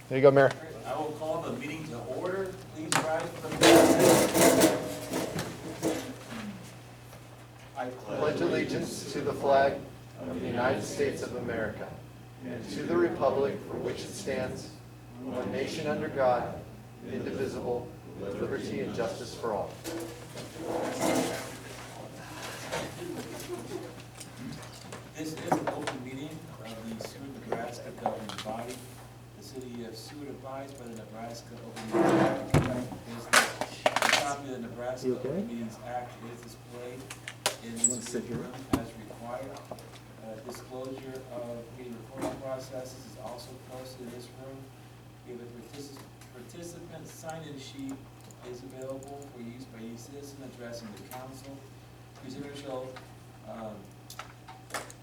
There you go, Mayor. I will call the meeting to order. Please rise for the pledge. I Pledge allegiance to the flag of the United States of America and to the republic for which it stands, one nation under God, indivisible, with liberty and justice for all. This is an open meeting of the Seward, Nebraska governing body. The city of Seward abides by the Nebraska Open Meetings Act to conduct business. A copy of the Nebraska Open Meetings Act is displayed in this room as required. Disclosure of meeting recording processes is also posted in this room. We have a participant sign-in sheet is available for use by any citizen addressing the council. Presenters shall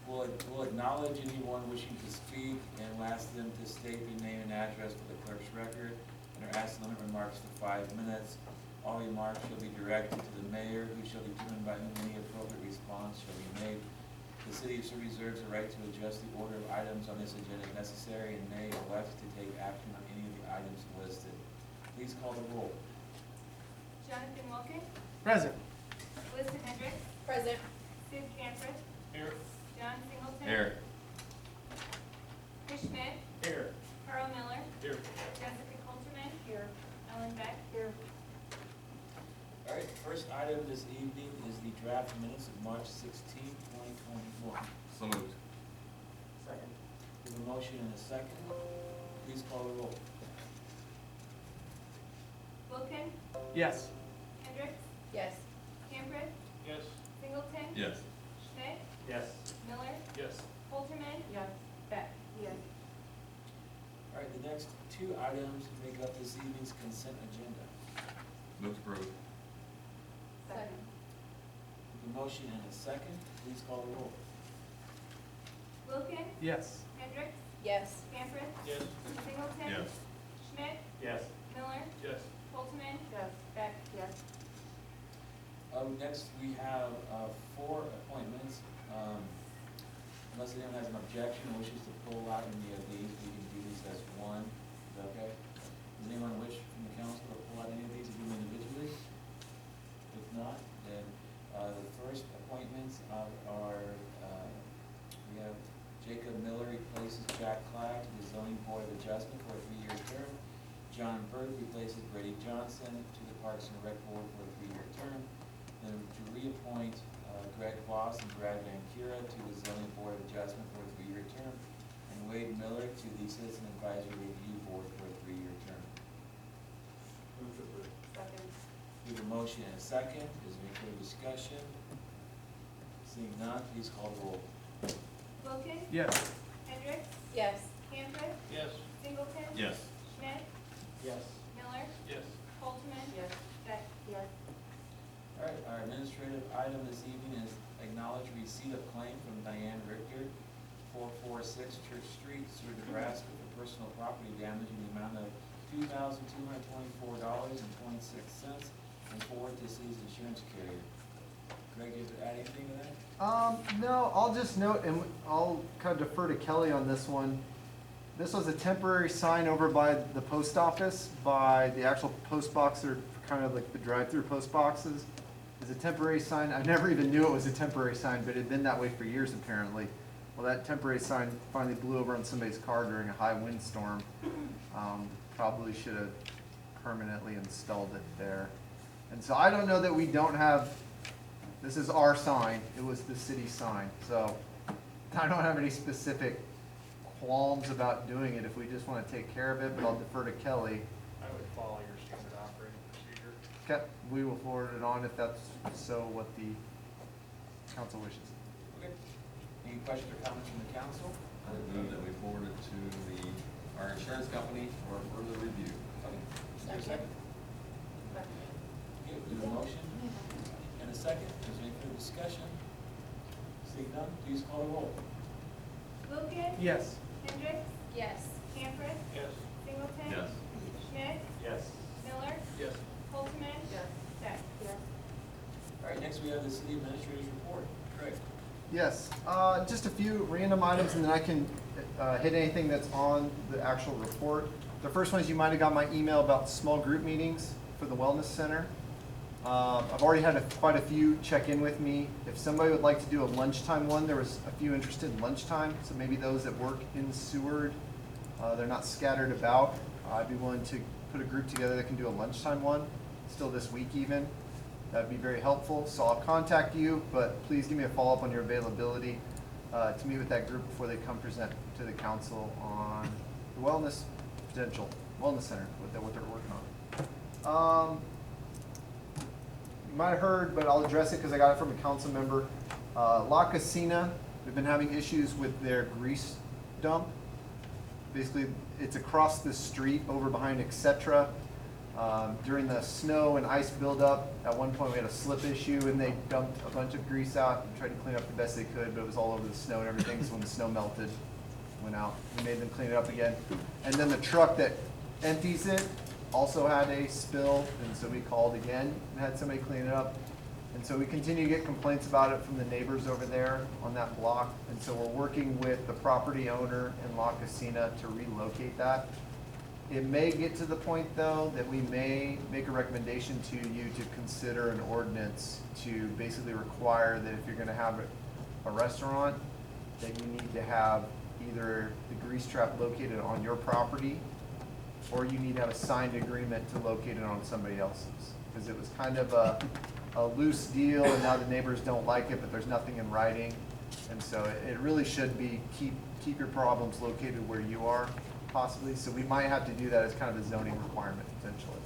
will acknowledge anyone wishing to speak and will ask them to state their name and address for the clerk's record, and are asked to limit remarks to 5 minutes. All remarks shall be directed to the mayor, who shall determine by whom any appropriate response shall be made. The city of Seward reserves the right to adjust the order of items on this agenda if necessary, and may elect to take action on any of the items listed. Please call the roll. Jonathan Wilkin. Present. Melissa Hendricks. Present. Sid Camprich. Here. John Singleton. Here. Chris Schmidt. Here. Carl Miller. Here. Jessica Coulterman. Here. Ellen Beck. Here. All right, first item this evening is the draft minutes of March 16, 2021. So moved. Second. We have a motion and a second. Please call the roll. Wilkin. Yes. Hendricks. Yes. Camprich. Yes. Singleton. Yes. Schmidt. Yes. Miller. Yes. Coulterman. Yes. Beck. Yes. All right, the next two items make up this evening's consent agenda. Move to approve. Second. We have a motion and a second. Please call the roll. Wilkin. Yes. Hendricks. Yes. Camprich. Yes. Singleton. Yes. Schmidt. Yes. Miller. Yes. Coulterman. Yes. Beck. Yes. Next, we have 4 appointments. Unless anyone has an objection or wishes to pull out any of these, we can do these as one. Is that okay? Does anyone wish from the council to pull out any of these and do them individually? If not, then the first appointments are we have Jacob Miller replaces Jack Clack to the Zoning Board of Adjustment for a 3-year term. John Burke replaces Brady Johnson to the Parks and Rec Board for a 3-year term. Then to reappoint Greg Voss and Brad Van Cura to the Zoning Board of Adjustment for a 3-year term, and Wade Miller to the Citizen Advisory Review Board for a 3-year term. Move to approve. Second. We have a motion and a second. Is there any further discussion? Seeing none, please call the roll. Wilkin. Yes. Hendricks. Yes. Camprich. Yes. Singleton. Yes. Schmidt. Yes. Miller. Yes. Coulterman. Yes. Beck. Yes. All right, our administrative item this evening is acknowledge receipt of claim from Diane Richter, 446 Church Street, Seward, Nebraska, for personal property damage in the amount of $2,224.26 and forward to city's insurance carrier. Greg, you have to add anything to that? No, I'll just note, and I'll kind of defer to Kelly on this one. This was a temporary sign over by the post office, by the actual post box, or kind of like the drive-through post boxes. It's a temporary sign. I never even knew it was a temporary sign, but it had been that way for years apparently. Well, that temporary sign finally blew over on somebody's car during a high windstorm. Probably should have permanently installed it there. And so I don't know that we don't have, this is our sign, it was the city sign. So I don't have any specific qualms about doing it if we just want to take care of it, but I'll defer to Kelly. I would follow your standard operating procedure. Okay, we will forward it on if that's so what the council wishes. Okay. Any questions or comments from the council? I would move that we forward it to our insurance company for further review. Okay. Is there a second? Okay, we have a motion and a second. Is there any further discussion? Seeing none, please call the roll. Wilkin. Yes. Hendricks. Yes. Camprich. Yes. Singleton. Yes. Schmidt. Yes. Miller. Yes. Coulterman. Yes. Beck. Yes. All right, next we have the city administrator's report. Craig. Yes, just a few random items and then I can hit anything that's on the actual report. The first one is you might have got my email about small group meetings for the Wellness Center. I've already had quite a few check in with me. If somebody would like to do a lunchtime one, there was a few interested in lunchtime, so maybe those that work in Seward, they're not scattered about. I'd be willing to put a group together that can do a lunchtime one, still this week even. That'd be very helpful. So I'll contact you, but please give me a follow-up on your availability to meet with that group before they come present to the council on the potential wellness center, what they're working on. You might have heard, but I'll address it because I got it from a council member. La Casina, we've been having issues with their grease dump. Basically, it's across the street over behind Etc. During the snow and ice buildup, at one point we had a slip issue and they dumped a bunch of grease out and tried to clean up the best they could, but it was all over the snow and everything, so when the snow melted, it went out. We made them clean it up again. And then the truck that empties it also had a spill, and so we called again and had somebody clean it up. And so we continue to get complaints about it from the neighbors over there on that block. And so we're working with the property owner in La Casina to relocate that. It may get to the point, though, that we may make a recommendation to you to consider an ordinance to basically require that if you're gonna have a restaurant, that you need to have either the grease trap located on your property, or you need to have a signed agreement to locate it on somebody else's. Because it was kind of a loose deal, and now the neighbors don't like it, but there's nothing in writing. And so it really should be keep your problems located where you are, possibly. So we might have to do that as kind of a zoning requirement potentially.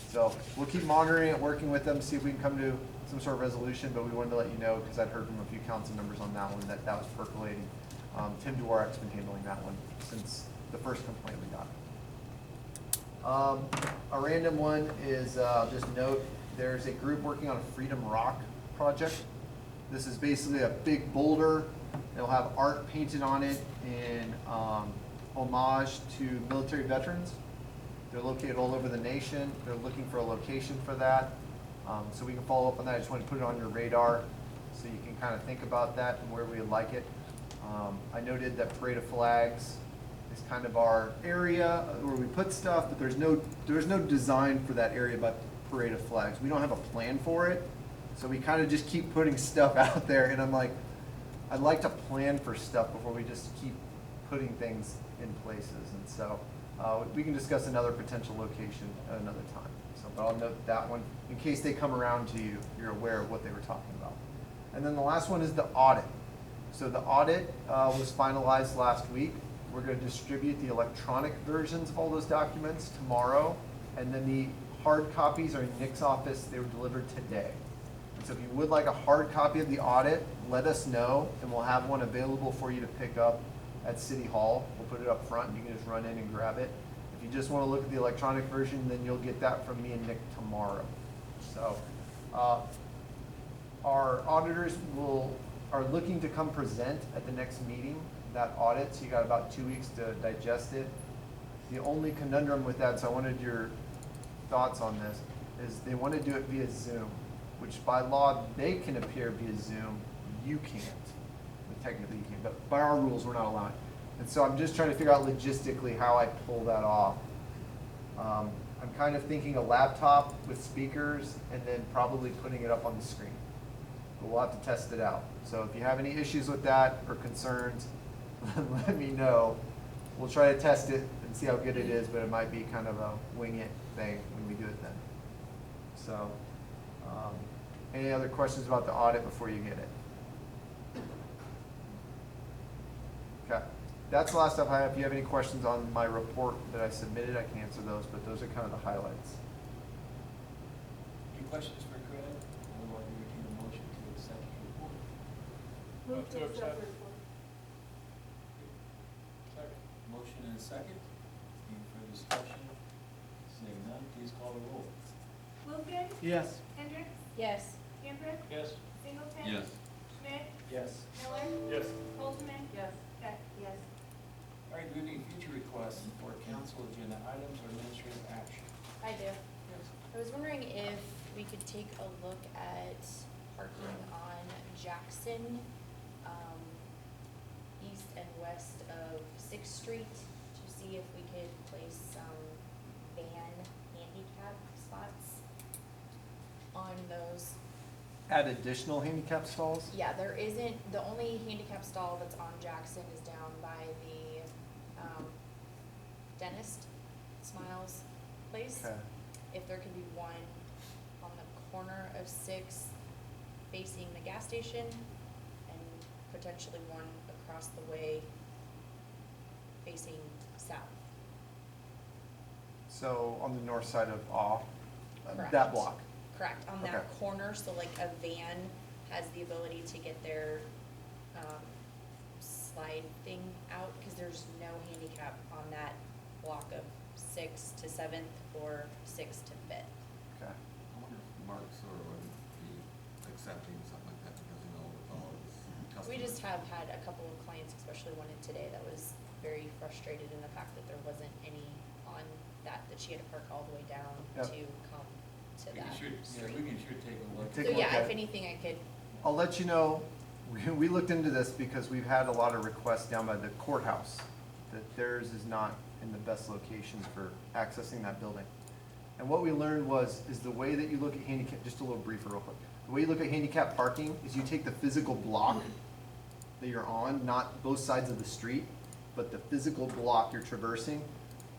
So we'll keep monitoring it, working with them, see if we can come to some sort of resolution, but we wanted to let you know, because I'd heard from a few council members on that one, that was percolating. Tim Dworak's been handling that one since the first complaint we got. A random one is, just note, there's a group working on a Freedom Rock project. This is basically a big boulder. It'll have art painted on it in homage to military veterans. They're located all over the nation. They're looking for a location for that. So we can follow up on that. I just want to put it on your radar so you can kind of think about that and where we would like it. I noted that Parade of Flags is kind of our area where we put stuff, but there's no design for that area by Parade of Flags. We don't have a plan for it, so we kind of just keep putting stuff out there, and I'm like, I'd like to plan for stuff before we just keep putting things in places, and so we can discuss another potential location at another time. So, but I'll note that one in case they come around to you, you're aware of what they were talking about. And then the last one is the audit. So the audit was finalized last week. We're going to distribute the electronic versions of all those documents tomorrow, and then the hard copies are in Nick's office. They were delivered today. And so if you would like a hard copy of the audit, let us know, and we'll have one available for you to pick up at City Hall. We'll put it up front, and you can just run in and grab it. If you just want to look at the electronic version, then you'll get that from me and Nick tomorrow. So our auditors are looking to come present at the next meeting, that audit, so you got about 2 weeks to digest it. The only conundrum with that, so I wanted your thoughts on this, is they want to do it via Zoom, which by law, they can appear via Zoom, you can't. But technically you can, but by our rules, we're not allowed. And so I'm just trying to figure out logistically how I pull that off. I'm kind of thinking a laptop with speakers and then probably putting it up on the screen. But we'll have to test it out. So if you have any issues with that or concerns, let me know. We'll try to test it and see how good it is, but it might be kind of a wing it thing when we do it then. So, any other questions about the audit before you get it? Okay, that's the last stuff I have. If you have any questions on my report that I submitted, I can answer those, but those are kind of the highlights. Any questions for Craig? Otherwise, we entertain a motion to accept the report. Move to accept the report. Second. Motion and a second. Any further discussion? Seeing none, please call the roll. Wolfgang? Yes. Hendricks? Yes. Camper? Yes. Singleton? Yes. Schmidt? Yes. Miller? Yes. Holtzman? Yes. Peck? Yes. All right, moving future requests for council agenda items or administrative action. I do. I was wondering if we could take a look at parking on Jackson, east and west of 6th Street, to see if we could place some add additional handicap stalls? Yeah, there isn't, the only handicap stall that's on Jackson is down by the, dentist, Smiles place. Okay. If there could be one on the corner of 6 facing the gas station and potentially one across the way facing south. So on the north side of Correct. that block? Correct, on that Okay. corner, so like a van has the ability to get their, slide thing out, cause there's no handicap on that block of 6th to 7th or 6th to 5th. Okay. I wonder if Mark Seward would be accepting something like that because, you know, with all his customers. We just have had a couple of clients, especially one in today, that was very frustrated in the fact that there wasn't any on that she had to park all the way down Yep. to come to We can that shoot, yeah, street. we can sure take a look. Take So a look yeah, at if it. anything, I could, I'll let you know, we looked into this because we've had a lot of requests down by the courthouse that theirs is not in the best locations for accessing that building. And what we learned is the way that you look at handicap, just a little briefer real quick. The way you look at handicap parking is you take the physical block that you're on, not both sides of the street, but the physical block you're traversing.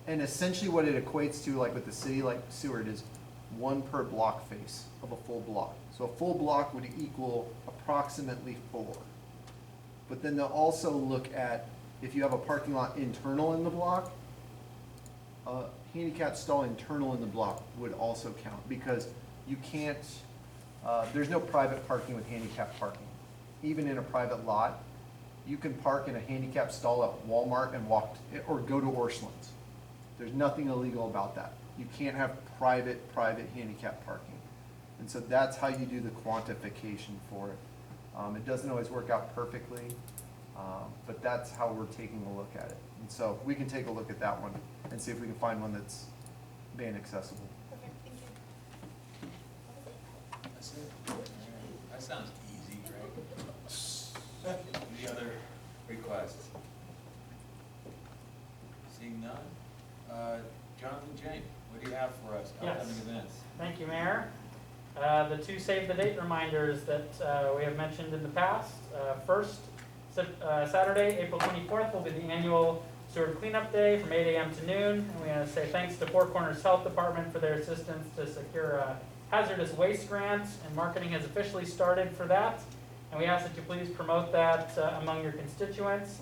And essentially what it equates to, like with the city, like Seward, is 1 per block face of a full block. So a full block would equal approximately 4. But then they'll also look at, if you have a parking lot internal in the block, a handicap stall internal in the block would also count, because you can't, there's no private parking with handicap parking. Even in a private lot, you can park in a handicap stall at Walmart and walk, or go to Orscheln's. There's nothing illegal about that. You can't have private handicap parking. And so that's how you do the quantification for it. It doesn't always work out perfectly, but that's how we're taking a look at it. And so we can take a look at that one and see if we can find one that's van accessible. perfect, thank you. That's it. All right. That sounds easy, Greg. Any other requests? Seeing none? Jonathan Jane, what do you have for us? Yes. Upcoming events? Thank you, Mayor. The 2 save the date reminders that we have mentioned in the past. First, Saturday, April 24th will be the annual Seward Cleanup Day from 8 a.m. to noon. And we want to say thanks to Four Corners Health Department for their assistance to secure a hazardous waste grant, and marketing has officially started for that. And we ask that you please promote that among your constituents.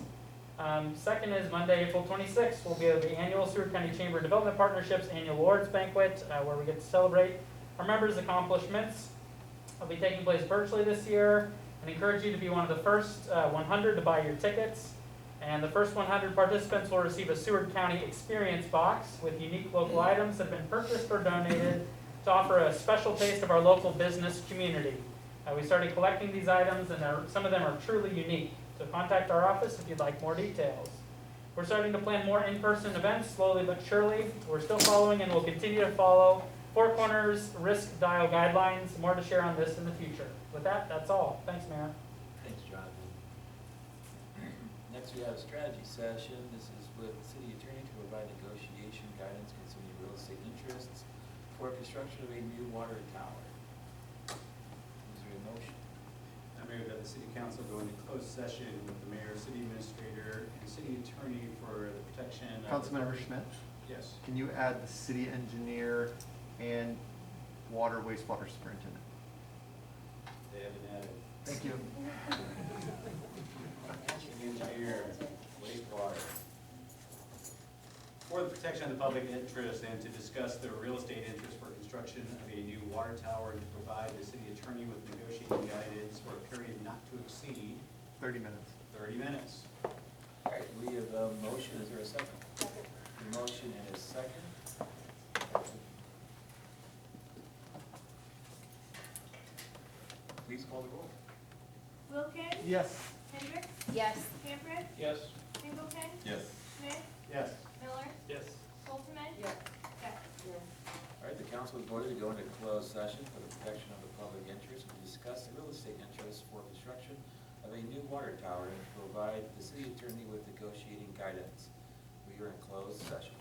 Second is Monday, April 26th, will be the annual Seward County Chamber of Development Partnerships Annual Awards Banquet, where we get to celebrate our members' accomplishments. It'll be taking place virtually this year, and encourage you to be one of the first 100 to buy your tickets. And the first 100 participants will receive a Seward County Experience Box with unique local items that have been purchased or donated to offer a special taste of our local business community. We started collecting these items, and some of them are truly unique. So contact our office if you'd like more details. We're starting to plan more in-person events slowly but surely. We're still following and will continue to follow Four Corners risk dial guidelines. More to share on this in the future. With that, that's all. Thanks, Mayor. Thanks, Jonathan. Next, we have a strategy session. This is with the city attorney to provide negotiation guidance concerning real estate interests for construction of a new water tower. Is there a motion? I move that the city council go into closed session with the mayor, city administrator, and city attorney for the protection of. Councilmember Schmidt, Yes. can you add the city engineer and water wastewater superintendent? They have been added. Thank you. Engineer, wastewater. For the protection of the public interest and to discuss the real estate interest for construction of a new water tower and to provide the city attorney with negotiating guidance for a period not to exceed 30 minutes. 30 minutes. All right, we have a motion. Is there a second? A motion and a second. Please call the roll. Wilkins? Yes. Hendricks? Yes. Camper? Yes. Singleton? Yes. Smith? Yes. Miller? Yes. Holtzman? Yes. Yes. All right, the council has voted to go into closed session for the protection of the public interest and discuss the real estate interests for construction of a new water tower and to provide the city attorney with negotiating guidance. We are in closed session.